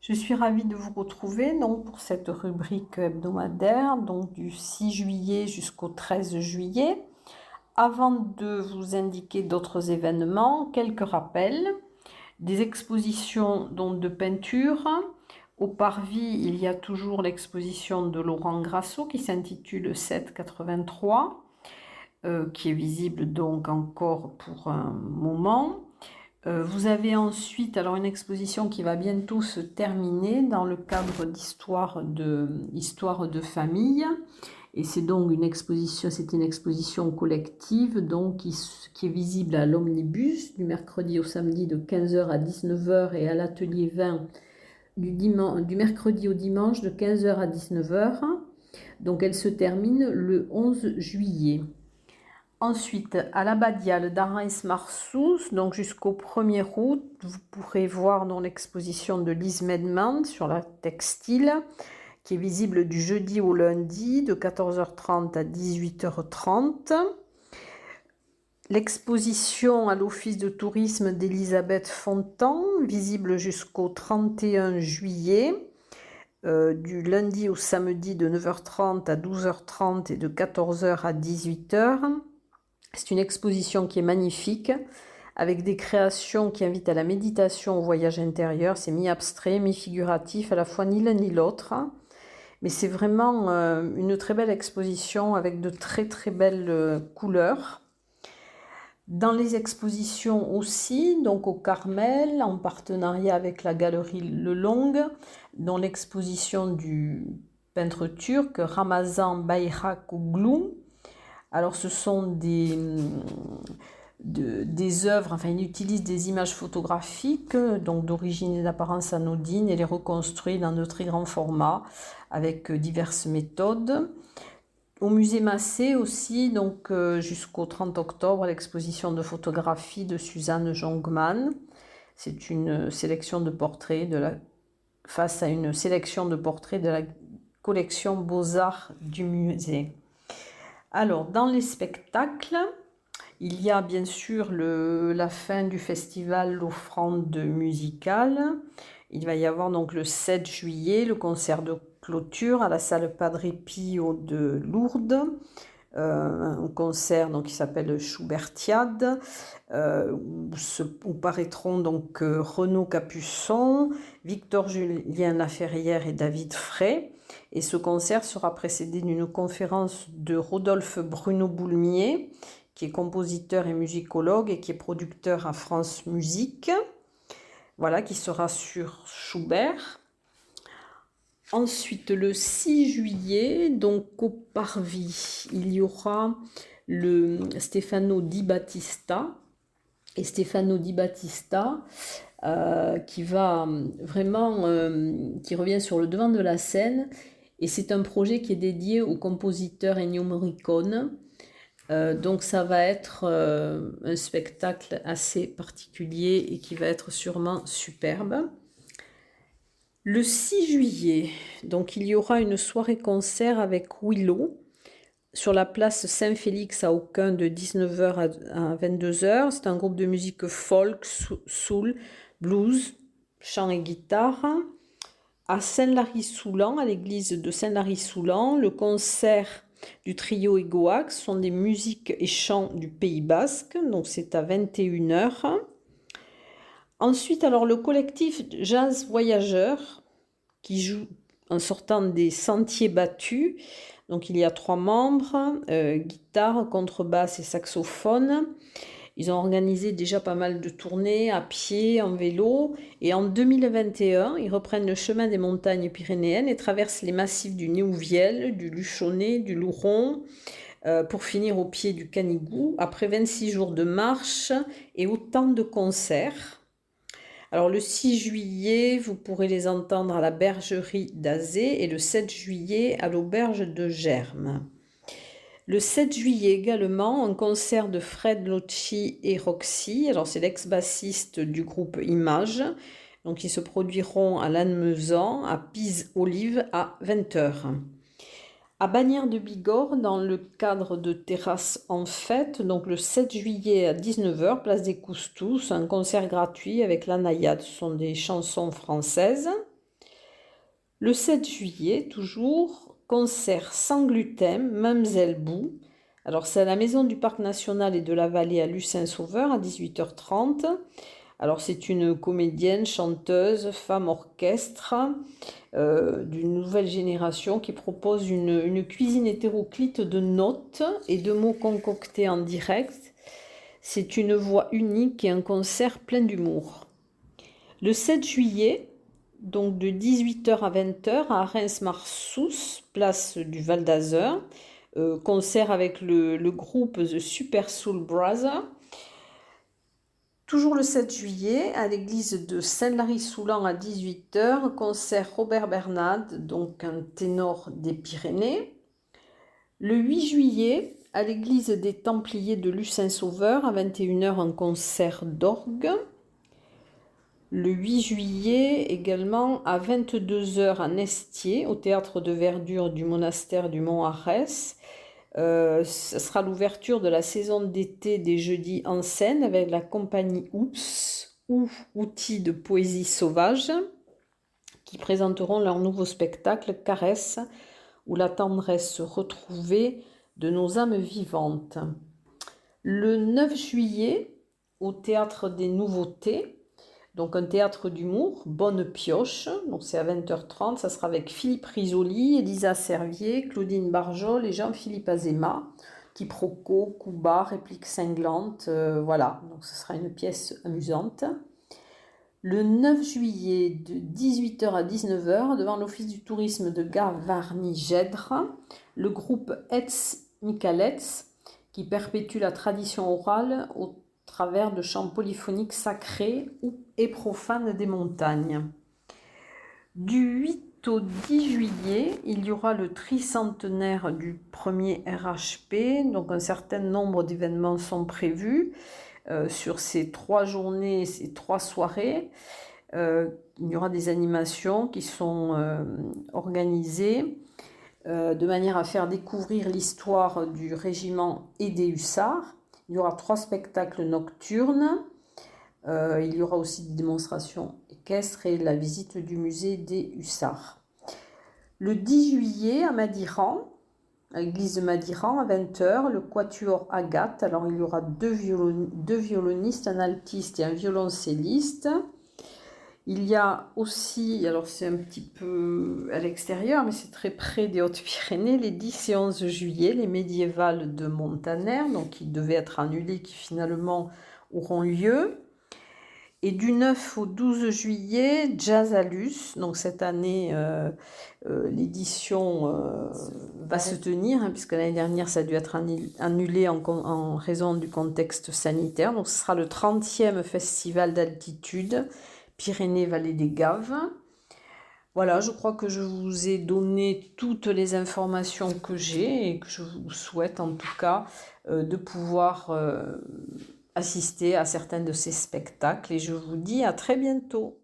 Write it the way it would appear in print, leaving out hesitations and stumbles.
Je suis ravie de vous retrouver donc, pour cette rubrique hebdomadaire donc, du 6 juillet jusqu'au 13 juillet. Avant de vous indiquer d'autres événements, quelques rappels. Des expositions donc, de peinture. Au Parvis, il y a toujours l'exposition de Laurent Grasso qui s'intitule 783, qui est visible donc encore pour un moment. Vous avez ensuite alors une exposition qui va bientôt se terminer dans le cadre d'histoire de famille. Et c'est donc une exposition collective donc qui est visible à l'Omnibus du mercredi au samedi de 15h à 19h et à l'atelier 20 du mercredi au dimanche de 15h à 19h. Donc elle se termine le 11 juillet. Ensuite, à l'abbatiale d'Arens-Marsous, donc jusqu'au 1er août, vous pourrez voir dans l'exposition de Lise Medman sur la textile, qui est visible du jeudi au lundi de 14h30 à 18h30. L'exposition à l'Office de tourisme d'Elisabeth Fontan, visible jusqu'au 31 juillet, du lundi au samedi de 9h30 à 12h30 et de 14h à 18h. C'est une exposition qui est magnifique, avec des créations qui invitent à la méditation, au voyage intérieur. C'est mi-abstrait, mi-figuratif, à la fois ni l'un ni l'autre. Mais c'est vraiment une très belle exposition avec de très très belles couleurs. Dans les expositions aussi, donc au Carmel, en partenariat avec la galerie Le Long, dont l'exposition du peintre turc Ramazan Bayrakoglu. Alors ce sont des œuvres, enfin il utilise des images photographiques donc d'origine et d'apparence anodine et les reconstruit dans de très grands formats avec diverses méthodes. Au musée Massé aussi, donc jusqu'au 30 octobre, l'exposition de photographie de Suzanne Jongman. C'est une sélection de portraits face à une sélection de portraits de la collection Beaux-Arts du musée. Alors, dans les spectacles, il y a bien sûr la fin du festival L'Offrande musicale. Il va y avoir donc le 7 juillet le concert de clôture à la salle Padre Pio de Lourdes. Un concert donc, qui s'appelle Schubertiade, où paraîtront donc Renaud Capuçon, Victor-Julien Laferrière et David Frey. Et ce concert sera précédé d'une conférence de Rodolphe Bruno Boulmier, qui est compositeur et musicologue et qui est producteur à France Musique. Voilà, qui sera sur Schubert. Ensuite, le 6 juillet, donc au Parvis, il y aura le Stefano Di Battista. Et Stefano Di Battista, qui va vraiment, qui revient sur le devant de la scène. Et c'est un projet qui est dédié au compositeur Ennio Morricone. Donc ça va être un spectacle assez particulier et qui va être sûrement superbe. Le 6 juillet, donc il y aura une soirée-concert avec Willow sur la place Saint-Félix à Aucun de 19h à 22h. C'est un groupe de musique folk, soul, blues, chant et guitare. À Saint-Lary-Soulan, à l'église de Saint-Lary-Soulan, le concert du trio Egoax sont des musiques et chants du Pays Basque, donc c'est à 21h. Ensuite, alors le collectif Jazz Voyageurs qui joue en sortant des sentiers battus. Donc il y a 3 membres, guitare, contrebasse et saxophone. Ils ont organisé déjà pas mal de tournées à pied, en vélo. Et en 2021, ils reprennent le chemin des montagnes pyrénéennes et traversent les massifs du Néouviel, du Luchonnet, du Louron, pour finir au pied du Canigou, après 26 jours de marche et autant de concerts. Alors le 6 juillet, vous pourrez les entendre à la bergerie d'Azé et le 7 juillet à l'auberge de Germes. Le 7 juillet également, un concert de Fred Locci et Roxy. Alors c'est l'ex-bassiste du groupe Image. Donc ils se produiront à Lannemezan, à Pise-Olive à 20h. à Bagnères de Bigorre, dans le cadre de Terrasse en Fête, donc le 7 juillet à 19h, place des Coustous, un concert gratuit avec la Naïade. Ce sont des chansons françaises. Le 7 juillet, toujours, concert sans gluten, Mamzelle Bou. Alors, c'est à la Maison du Parc National et de la Vallée à Lucin-Sauveur à 18h30. Alors, c'est une comédienne, chanteuse, femme orchestre d'une nouvelle génération qui propose une cuisine hétéroclite de notes et de mots concoctés en direct. C'est une voix unique et un concert plein d'humour. Le 7 juillet, donc de 18h à 20h à Reims-Marsous, place du Val d'Azur, concert avec le groupe The Super Soul Brothers. Toujours le 7 juillet, à l'église de Saint-Lary-Soulan à 18h, concert Robert Bernard, donc un ténor des Pyrénées. Le 8 juillet, à l'église des Templiers de Lucin-Sauveur, à 21h, un concert d'orgue. Le 8 juillet, également, à 22h à Nestier, au théâtre de verdure du monastère du Mont-Arès. Ce sera l'ouverture de la saison d'été des Jeudis en scène avec la compagnie Oups, ou Outils de poésie sauvage, qui présenteront leur nouveau spectacle Caresse, où la tendresse retrouvée de nos âmes vivantes. Le 9 juillet, au théâtre des Nouveautés, donc un théâtre d'humour, Bonne Pioche, donc c'est à 20h30, ça sera avec Philippe Risoli, Elisa Servier, Claudine Barjol et Jean-Philippe Azéma, quiproquo, coups bas, répliques cinglantes, voilà, donc ce sera une pièce amusante. Le 9 juillet de 18h à 19h, devant l'Office du tourisme de Gavarnie-Gèdre, le groupe Etz Michalets, qui perpétue la tradition orale au travers de chants polyphoniques sacrés et profanes des montagnes. Du 8 au 10 juillet, il y aura le tricentenaire du premier RHP, donc un certain nombre d'événements sont prévus sur ces 3 journées, ces 3 soirées. Il y aura des animations qui sont organisées de manière à faire découvrir l'histoire du régiment et des hussards. Il y aura 3 spectacles nocturnes. Il y aura aussi des démonstrations équestres et la visite du musée des hussards. Le 10 juillet, à Madiran, à l'église de Madiran, à 20h, le quatuor Agathe. Alors, il y aura deux violonistes, un altiste et un violoncelliste. Il y a aussi, alors c'est un petit peu à l'extérieur, mais c'est très près des Hautes-Pyrénées, les 10 et 11 juillet, les médiévales de Montaner, donc qui devaient être annulées, qui finalement auront lieu. Et du 9 au 12 juillet, Jazz à Luce. Donc cette année, l'édition va se tenir, puisque l'année dernière, ça a dû être annulé en raison du contexte sanitaire. Donc ce sera le 30e festival d'altitude, Pyrénées-Vallée des Gaves. Voilà, je crois que je vous ai donné toutes les informations que j'ai et que je vous souhaite en tout cas de pouvoir assister à certains de ces spectacles. Et je vous dis à très bientôt.